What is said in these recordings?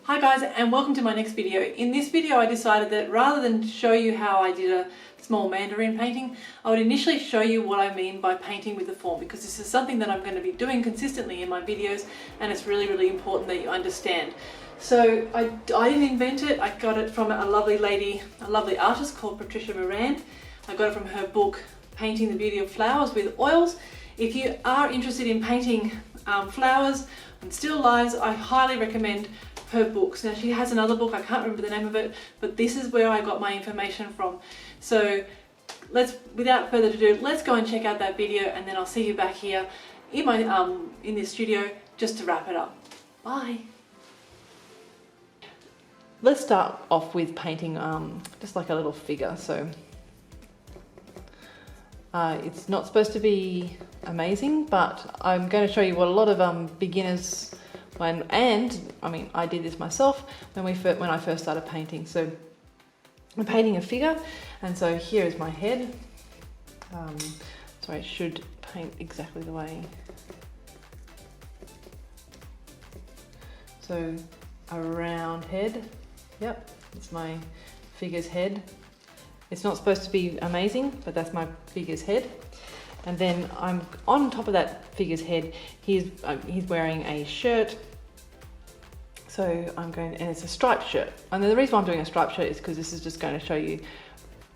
Hi guys, and welcome to my next video. In this video I decided that rather than show you how I did a small mandarin painting, I would initially show you what I mean by painting with the form, because this is something that I'm going to be doing consistently in my videos and it's really important that you understand. So I didn't invent it. I got it from a lovely lady, a lovely artist called Patrica Moran. I got it from her book Painting the Beauty of Flowers with Oils. If you are interested in painting flowers and still lifes, I highly recommend her books. Now she has another book, I can't remember the name of it, but this is where I got my information from. So without further ado, let's go and check out that video, and then I'll see you back here in my in this studio just to wrap it up. Bye. Let's start off with painting just like a little figure. So it's not supposed to be amazing, but I'm going to show you what a lot of beginners, I did this myself when I first started painting. So I'm painting a figure, and so here is my head. So I should paint exactly the way. So a round head. Yep, it's my figure's head. It's not supposed to be amazing, but that's my figure's head. And then I'm on top of that figure's head. He's wearing a shirt. So and it's a striped shirt. And the reason why I'm doing a striped shirt is because this is just going to show you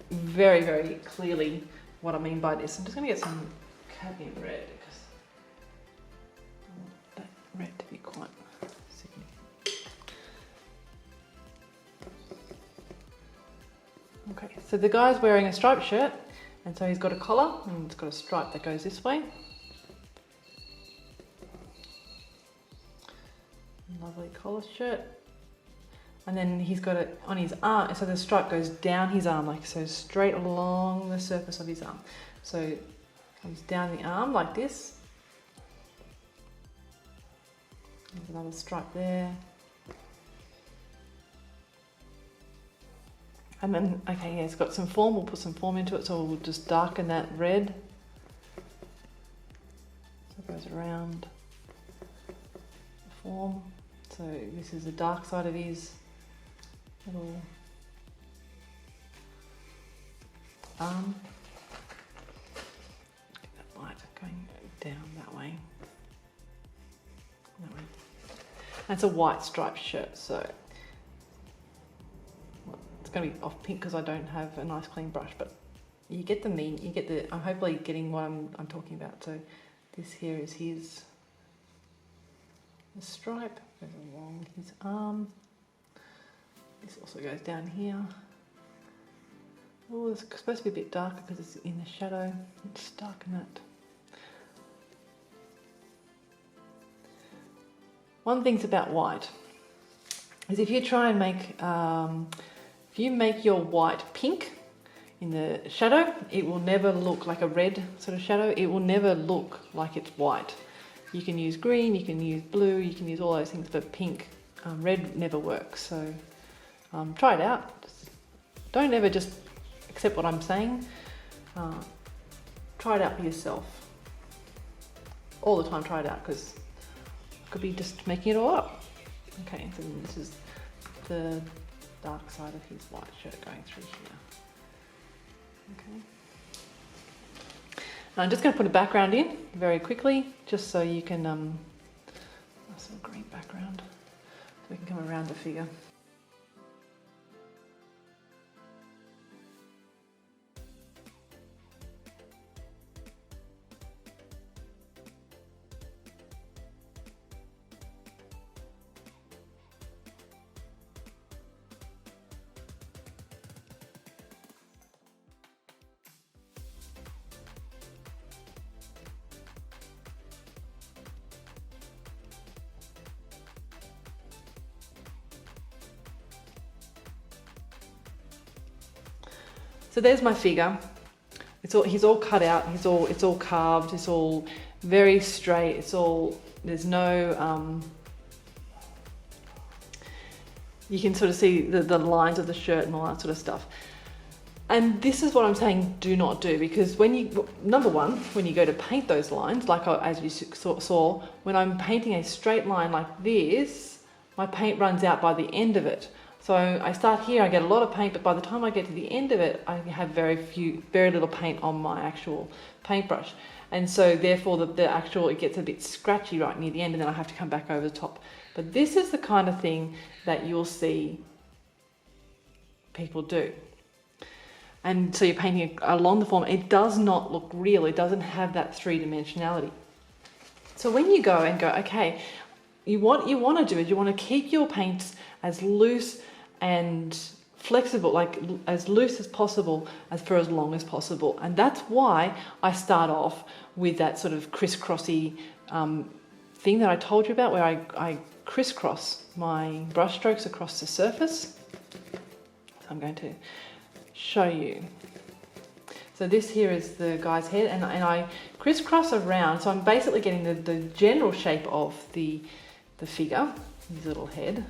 very clearly what I mean by this. I'm just going to get some cadmium red because I want that red to be quite significant. Okay, so the guy's wearing a striped shirt, and so he's got a collar and it's got a stripe that goes this way. Lovely collar shirt. And then he's got it on his arm, so the stripe goes down his arm, like so, straight along the surface of his arm. So it comes down the arm like this. There's another stripe there. And then, okay, yeah, it's got some form. We'll put some form into it, so we'll just darken that red. So it goes around the form. So this is the dark side of his little arm. Get that light going down that way. That way. And it's a white striped shirt, so it's going to be off pink because I don't have a nice clean brush, but you get I'm hopefully getting what I'm talking about. So this here is the stripe goes along his arm. This also goes down here. Oh, it's supposed to be a bit darker because it's in the shadow. Let's darken that. One thing's about white is if you try and if you make your white pink in the shadow, it will never look like a red sort of shadow. It will never look like it's white. You can use green, you can use blue, you can use all those things, but pink, red never works. So try it out. Don't ever just accept what I'm saying. Try it out for yourself. All the time, try it out, because it could be just making it all up. Okay, so this is the dark side of his white shirt going through here. Okay. I'm just going to put a background in very quickly, just so you can, some green background, so we can come around the figure. So there's my figure. He's all cut out. It's all carved. It's all very straight. There's no. You can sort of see the lines of the shirt and all that sort of stuff. And this is what I'm saying, do not do, because number one, when you go to paint those lines, like as you saw, when I'm painting a straight line like this, my paint runs out by the end of it. So I start here, I get a lot of paint, but by the time I get to the end of it, I have very little paint on my actual paintbrush. And so therefore it gets a bit scratchy right near the end, and then I have to come back over the top. But this is the kind of thing that you'll see people do. And so you're painting along the form. It does not look real. It doesn't have that three-dimensionality. So when you go, okay, what you want to do is you want to keep your paints as loose and flexible, like as loose as possible, for as long as possible. And that's why I start off with that sort of crisscrossy thing that I told you about, where I crisscross my brush strokes across the surface. I'm going to show you. So this here is the guy's head, and I crisscross around, so I'm basically getting the general shape of the figure, his little head.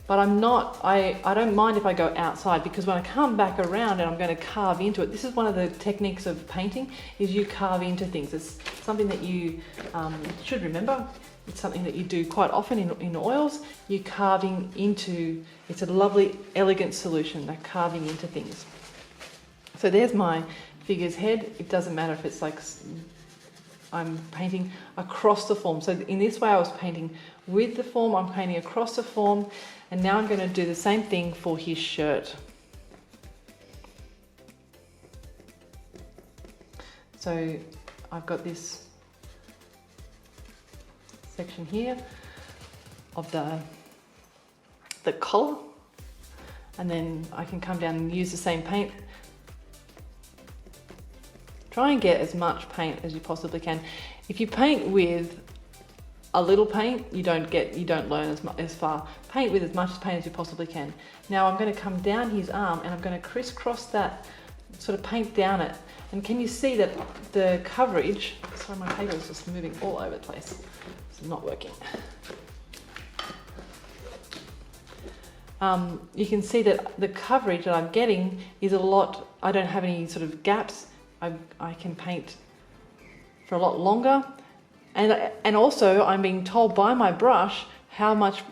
But I don't mind if I go outside, because when I come back around and I'm going to carve into it, this is one of the techniques of painting, is you carve into things. It's something that you should remember. It's something that you do quite often in oils. You're carving into, it's a lovely, elegant solution, that carving into things. So there's my figure's head. It doesn't matter if it's like I'm painting across the form. So in this way I was painting with the form, I'm painting across the form, and now I'm going to do the same thing for his shirt. So I've got this section here of the collar, and then I can come down and use the same paint. Try and get as much paint as you possibly can. If you paint with a little paint, you don't learn as far. Paint with as much paint as you possibly can. Now I'm going to come down his arm, and I'm going to crisscross that, sort of paint down it. And can you see that the coverage, sorry, my paper is just moving all over the place. It's not working. You can see that the coverage that I'm getting is a lot. I don't have any sort of gaps. I can paint for a lot longer, and also I'm being told by my brush how much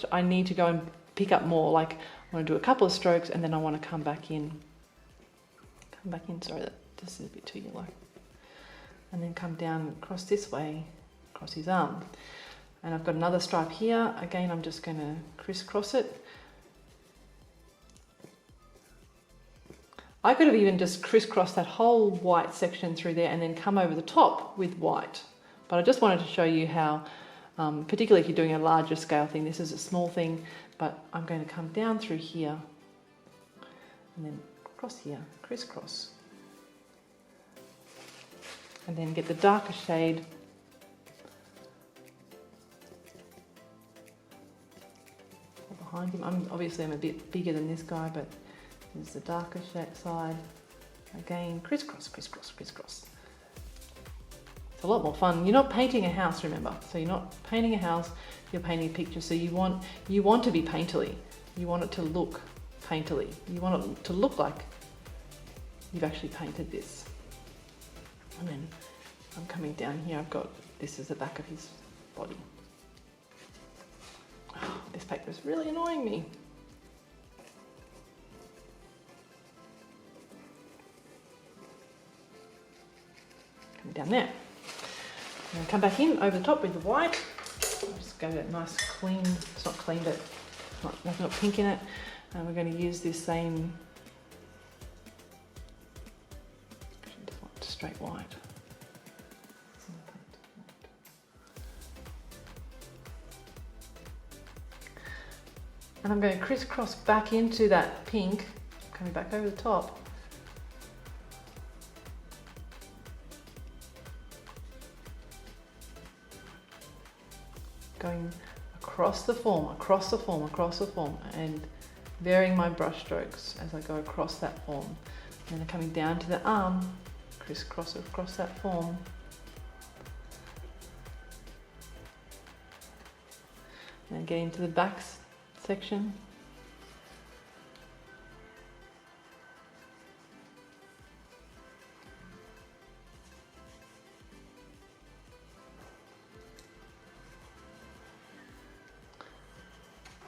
I need to go and pick up more. Like I want to do a couple of strokes, and then I want to come back in. Sorry, this is a bit too yellow. And then come down across this way, across his arm. And I've got another stripe here. Again, I'm just going to crisscross it. I could have even just crisscrossed that whole white section through there and then come over the top with white. But I just wanted to show you how, particularly if you're doing a larger scale thing, this is a small thing, but I'm going to come down through here and then across here, crisscross. And then get the darker shade behind him. Obviously I'm a bit bigger than this guy, but there's the darker side. Again, crisscross, crisscross, crisscross. It's a lot more fun. You're not painting a house, remember. So you're not painting a house, you're painting a picture. So you want to be painterly. You want it to look painterly. You want it to look like you've actually painted this. And then I'm coming down here, I've got, this is the back of his body. Oh, this paper is really annoying me. Coming down there. And come back in over the top with the white. I'll just go that nice clean, it's not clean, but there's not pink in it. And we're going to use this same, just want straight white. And I'm going to crisscross back into that pink, coming back over the top. Going across the form, across the form, across the form, and varying my brush strokes as I go across that form. And then coming down to the arm, crisscross across that form. And then getting to the back section.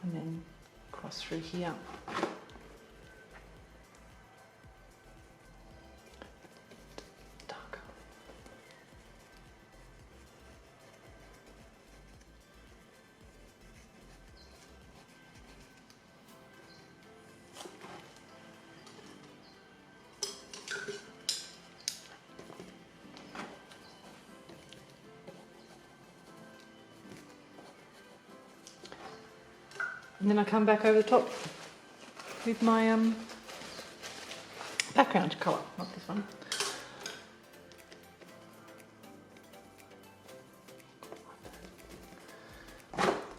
and then cross through here. Darker. And then I come back over the top with my background colour, not this one.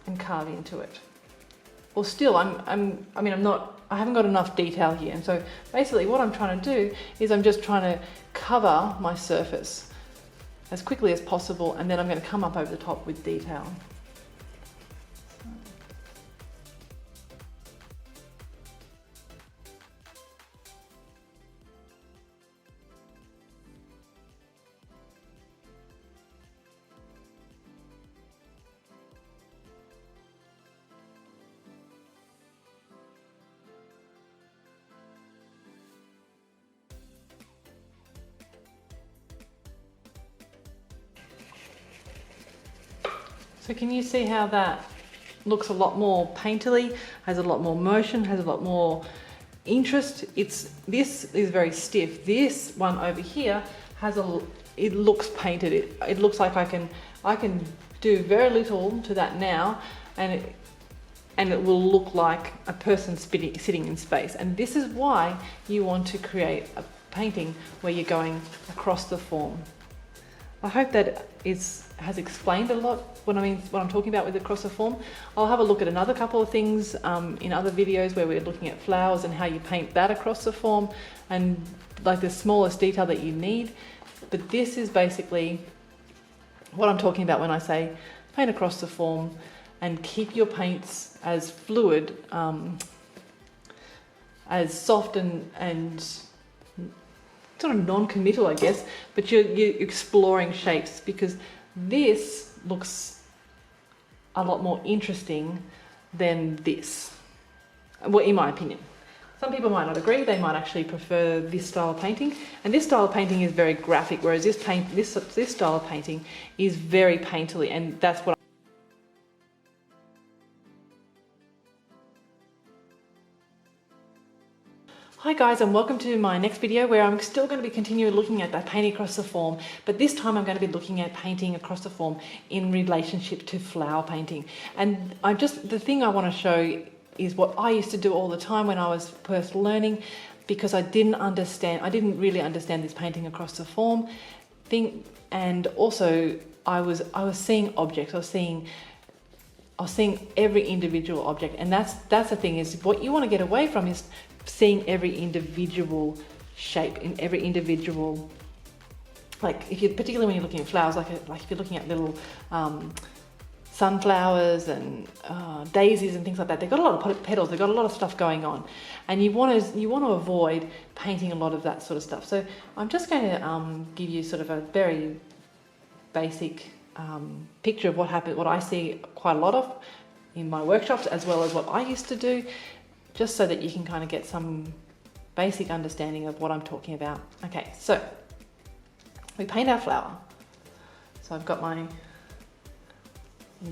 And carve into it. Well, still, I haven't got enough detail here. And so basically what I'm trying to do is I'm just trying to cover my surface as quickly as possible, and then I'm going to come up over the top with detail. So can you see how that looks a lot more painterly, has a lot more motion, has a lot more interest? This is very stiff. This one over here it looks painted. It looks like I can do very little to that now, and it will look like a person sitting in space. And this is why you want to create a painting where you're going across the form. I hope that has explained a lot what I'm talking about with across the form. I'll have a look at another couple of things in other videos where we're looking at flowers and how you paint that across the form, and like the smallest detail that you need. But this is basically what I'm talking about when I say paint across the form, and keep your paints as fluid, as soft and sort of non-committal, I guess, but you're exploring shapes, because this looks a lot more interesting than this, well, in my opinion. Some people might not agree. They might actually prefer this style of painting, and this style of painting is very graphic, whereas this style of painting is very painterly, and that's what Hi guys, and welcome to my next video, where I'm still going to be continuing looking at that painting across the form, but this time I'm going to be looking at painting across the form in relationship to flower painting. And the thing I want to show is what I used to do all the time when I was first learning, because I didn't really understand this painting across the form thing. And also I was seeing objects, I was seeing every individual object, and that's the thing, is what you want to get away from is seeing every individual shape in every individual, particularly when you're looking at flowers, like if you're looking at little sunflowers and daisies and things like that, they've got a lot of petals, they've got a lot of stuff going on, and you want to avoid painting a lot of that sort of stuff. So I'm just going to give you sort of a very basic picture of what I see quite a lot of in my workshops, as well as what I used to do, just so that you can kind of get some basic understanding of what I'm talking about. Okay, so we paint our flower. So I'm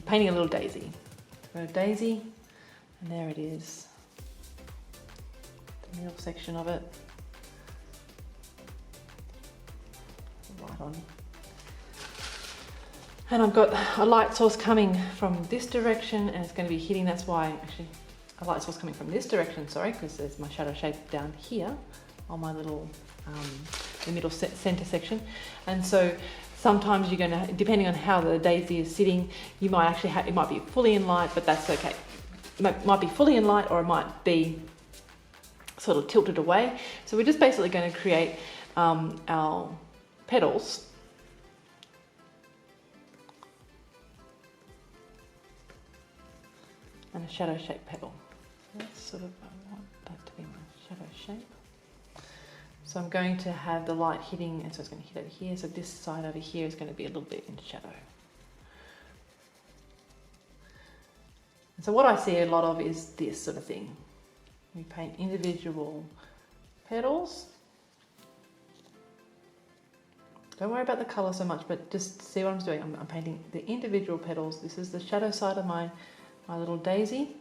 painting a little daisy. Got a daisy, and there it is, the middle section of it. Right on. And I've got a light source coming from this direction, and it's going to be hitting, that's why actually a light source coming from this direction, sorry, because there's my shadow shape down here on my little, the middle center section. And so sometimes you're going to, depending on how the daisy is sitting, you might actually it might be fully in light, but that's okay. It might be fully in light, or it might be sort of tilted away. So we're just basically going to create our petals. And a shadow shape petal. That's sort of, I want that to be my shadow shape. So I'm going to have the light hitting, and so it's going to hit over here. So this side over here is going to be a little bit in shadow. So what I see a lot of is this sort of thing. We paint individual petals. Don't worry about the colour so much, but just see what I'm doing. I'm painting the individual petals. This is the shadow side of my little daisy.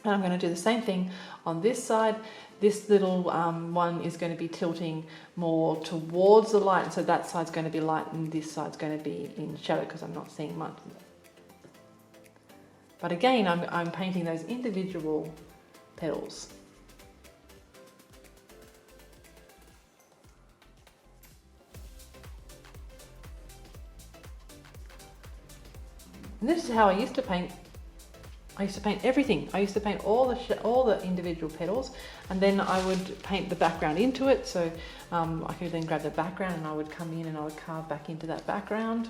And I'm going to do the same thing on this side. This little one is going to be tilting more towards the light, so that side's going to be light and this side's going to be in shadow because I'm not seeing much. But again, I'm painting those individual petals. And this is how I used to paint. I used to paint everything. I used to paint all the individual petals, and then I would paint the background into it. So I could then grab the background and I would come in and I would carve back into that background.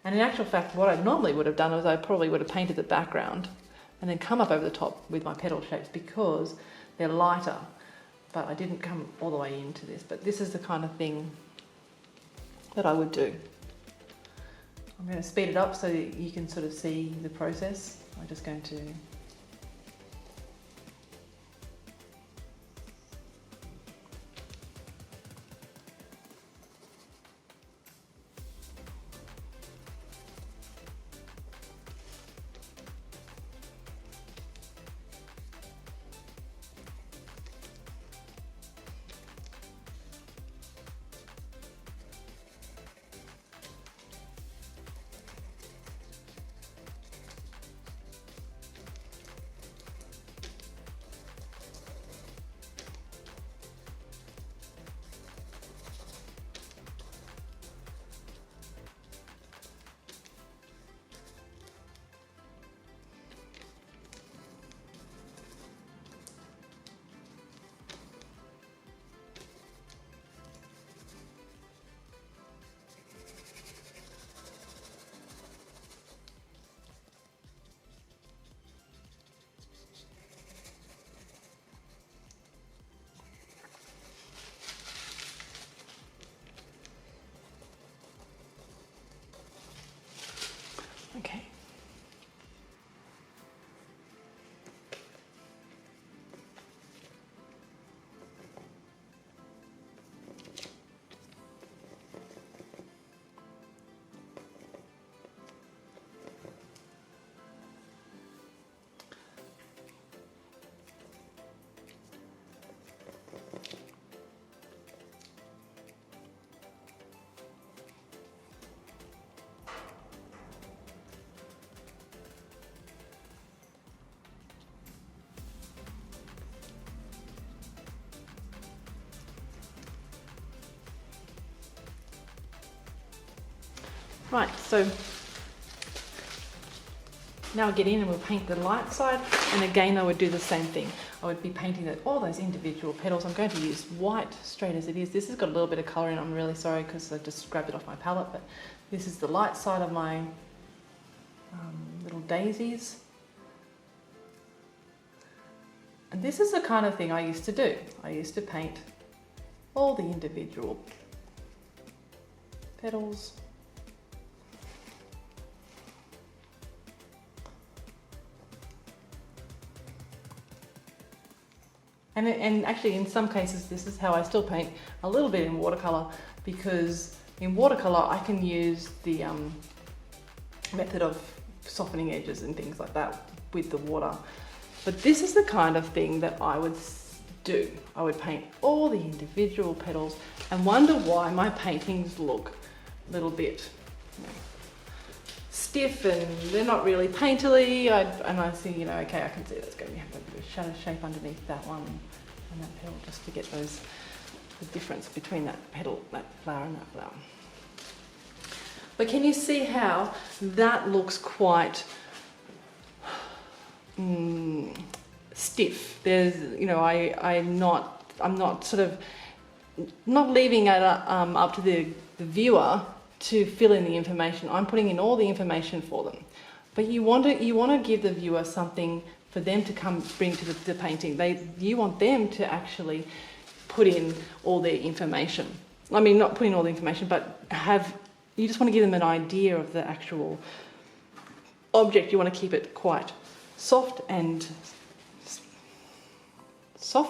And in actual fact, what I normally would have done was I probably would have painted the background and then come up over the top with my petal shapes because they're lighter. But I didn't come all the way into this. But this is the kind of thing that I would do. I'm going to speed it up so that you can sort of see the process. I'm just going to okay. Right, so now I get in and we'll paint the light side, and again I would do the same thing. I would be painting all those individual petals. I'm going to use white straight as it is. This has got a little bit of colour in it. I'm really sorry because I just grabbed it off my palette, but this is the light side of my little daisies. And this is the kind of thing I used to do. I used to paint all the individual petals. And actually in some cases this is how I still paint a little bit in watercolour, because in watercolour I can use the method of softening edges and things like that with the water. But this is the kind of thing that I would do. I would paint all the individual petals and wonder why my paintings look a little bit stiff and they're not really painterly. And I see, okay, I can see that's going to have a bit of shadow shape underneath that one and that petal, just to get the difference between that petal, that flower and that flower. But can you see how that looks quite stiff? There's, I'm not sort of not leaving it up to the viewer to fill in the information. I'm putting in all the information for them. But you want to give the viewer something for them to bring to the painting. You want them to actually put in all their information. I mean, not put in all the information, but you just want to give them an idea of the actual object, you want to keep it quite soft and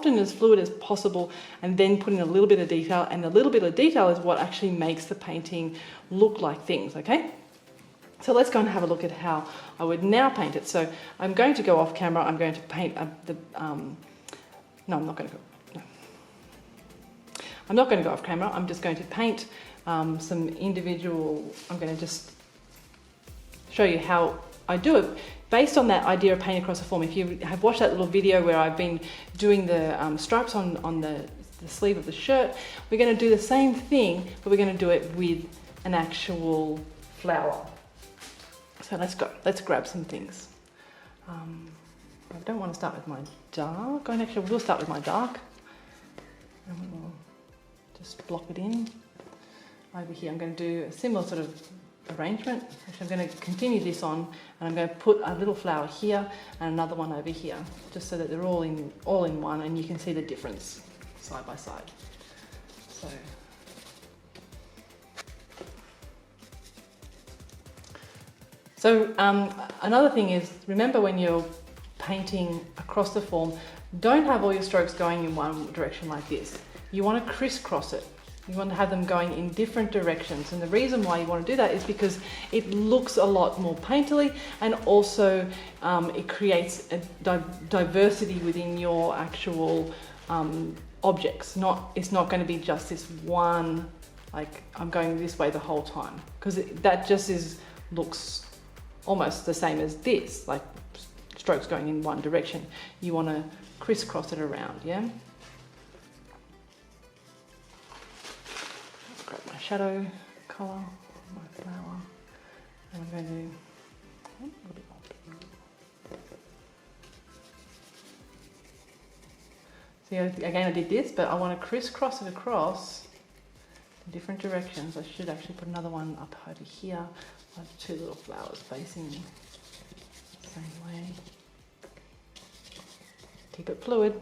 as fluid as possible, and then put in a little bit of detail, and a little bit of detail is what actually makes the painting look like things, okay? So let's go and have a look at how I would now paint it. So I'm going to go off camera. I'm going to paint no, I'm not going to go. No. I'm not going to go off camera. I'm just going to paint some individual. I'm going to just show you how I do it based on that idea of painting across a form. If you have watched that little video where I've been doing the stripes on the sleeve of the shirt, we're going to do the same thing, but we're going to do it with an actual flower. So let's go. Let's grab some things. I don't want to start with my dark. Actually, we'll start with my dark. And we'll just block it in. Over here, I'm going to do a similar sort of arrangement. Actually, I'm going to continue this on, and I'm going to put a little flower here and another one over here, just so that they're all in one, and you can see the difference side by side. So another thing is, remember when you're painting across the form, don't have all your strokes going in one direction like this. You want to crisscross it. You want to have them going in different directions. And the reason why you want to do that is because it looks a lot more painterly, and also it creates a diversity within your actual objects. It's not going to be just this one, like I'm going this way the whole time, because that just looks almost the same as this, like strokes going in one direction. You want to crisscross it around, yeah? Grab my shadow colour, my flower, and I'm going to do a little bit more. See, again, I did this, but I want to crisscross it across in different directions. I should actually put another one up over here. I have two little flowers facing the same way. Keep it fluid.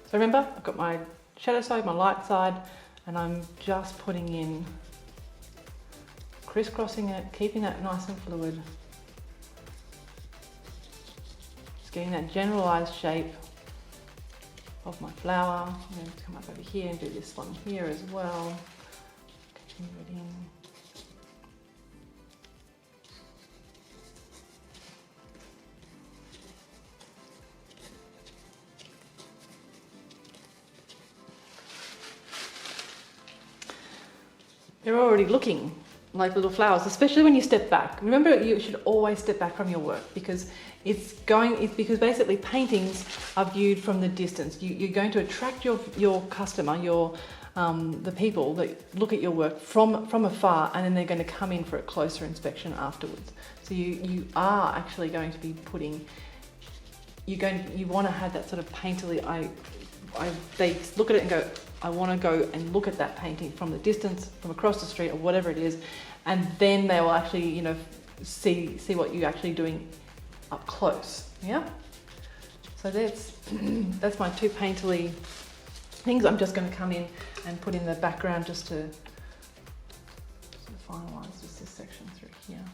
So remember, I've got my shadow side, my light side, and I'm just putting in, crisscrossing it, keeping that nice and fluid. Just getting that generalized shape of my flower. I'm going to come up over here and do this one here as well. Continue it in. They're already looking like little flowers, especially when you step back. Remember, you should always step back from your work, because it's because basically paintings are viewed from the distance. You're going to attract your customer, the people that look at your work from afar, and then they're going to come in for a closer inspection afterwards. So you are actually going to be putting. You want to have that sort of painterly. They look at it and go, I want to go and look at that painting from the distance, from across the street or whatever it is, and then they will actually, see what you're actually doing up close. Yeah. So that's my two painterly things. I'm just going to come in and put in the background just to finalise just this section through here.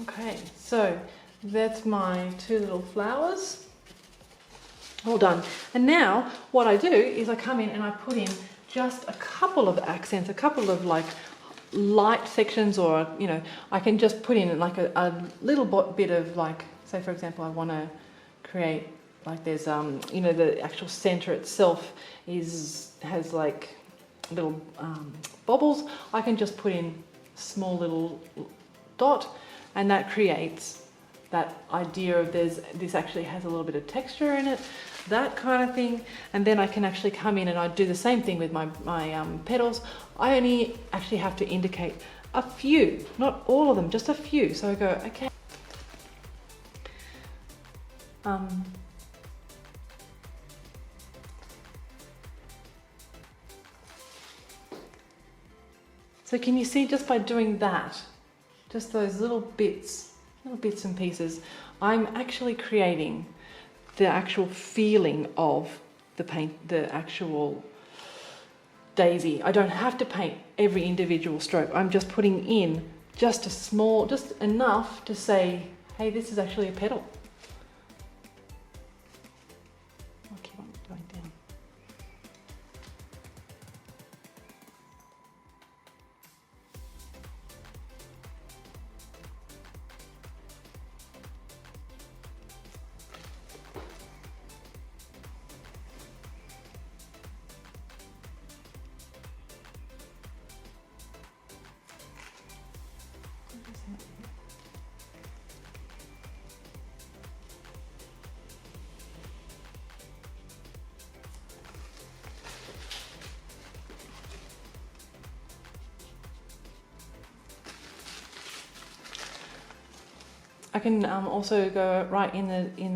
Okay, so that's my two little flowers, all done. And now what I do is I come in and I put in just a couple of accents, a couple of like light sections, or I can just put in like a little bit of, like, say for example I want to create like there's you know, the actual center itself has like little bobbles, I can just put in small little dot, and that creates that idea of this actually has a little bit of texture in it, that kind of thing. And then I can actually come in and I do the same thing with my petals. I only actually have to indicate a few, not all of them, just a few. So I go, okay. So can you see, just by doing that, just those little bits and pieces, I'm actually creating the actual feeling of the paint, the actual daisy. I don't have to paint every individual stroke. I'm just putting in just just enough to say, hey, this is actually a petal. I'll keep on going down. I can also go right in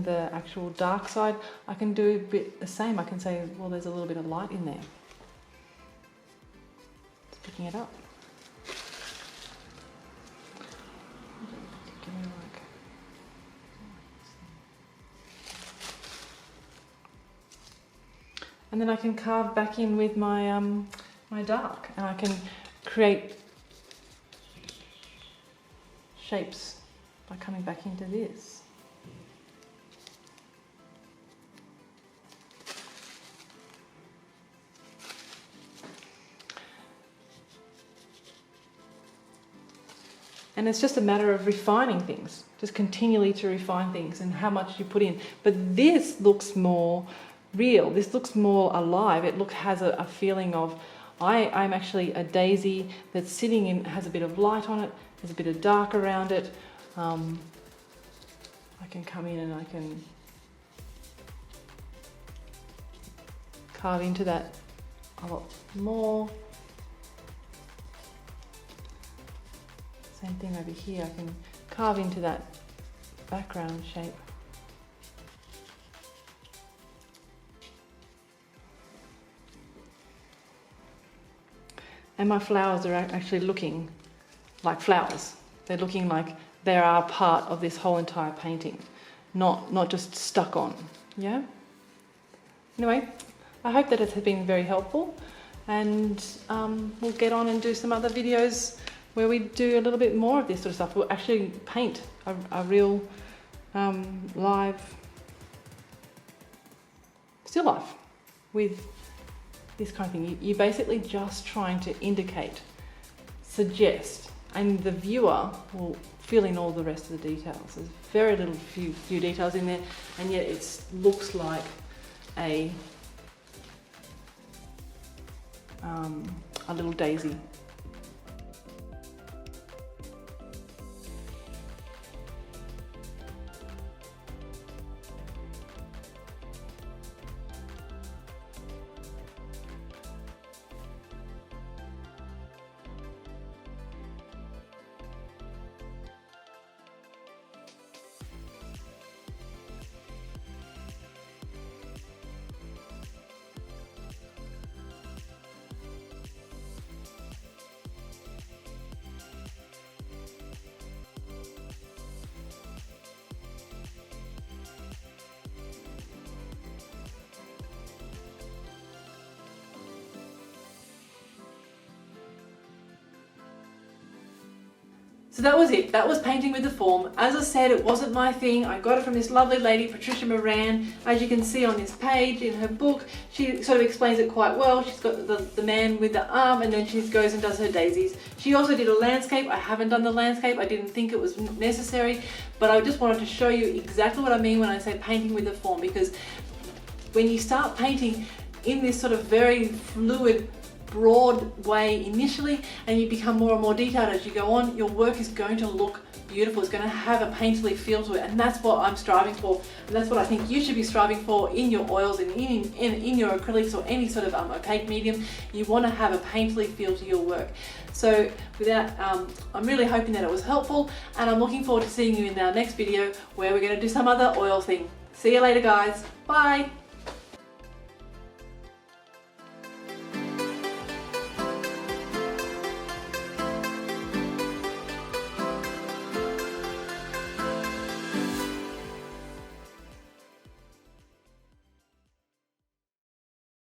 the actual dark side. I can do a bit the same. I can say, well, there's a little bit of light in there. Just picking it up. And then I can carve back in with my my dark, and I can create shapes by coming back into this. And it's just a matter of refining things, just continually to refine things and how much you put in. But this looks more real, this looks more alive. It has a feeling of, I'm actually a daisy that's sitting in, has a bit of light on it, there's a bit of dark around it. I can come in and I can carve into that a lot more. Same thing over here, I can carve into that background shape. And my flowers are actually looking like flowers. They're looking like they are part of this whole entire painting, not just stuck on. Yeah? Anyway, I hope that it has been very helpful, and we'll get on and do some other videos where we do a little bit more of this sort of stuff. We'll actually paint a real live still life with this kind of thing. You're basically just trying to indicate, suggest, and the viewer will fill in all the rest of the details. There's very little few details in there, and yet it looks like a little daisy. So that was it. That was painting with the form. As I said, it wasn't my thing. I got it from this lovely lady, Patrica Moran. As you can see on this page in her book, she sort of explains it quite well. She's got the man with the arm, and then she goes and does her daisies. She also did a landscape. I haven't done the landscape. I didn't think it was necessary, but I just wanted to show you exactly what I mean when I say painting with the form, because when you start painting in this sort of very fluid, broad way initially, and you become more and more detailed as you go on, your work is going to look beautiful. It's going to have a painterly feel to it, and that's what I'm striving for, and that's what I think you should be striving for in your oils and in your acrylics or any sort of opaque medium. You want to have a painterly feel to your work. So with that, I'm really hoping that it was helpful, and I'm looking forward to seeing you in our next video where we're going to do some other oil thing. See you later, guys. Bye.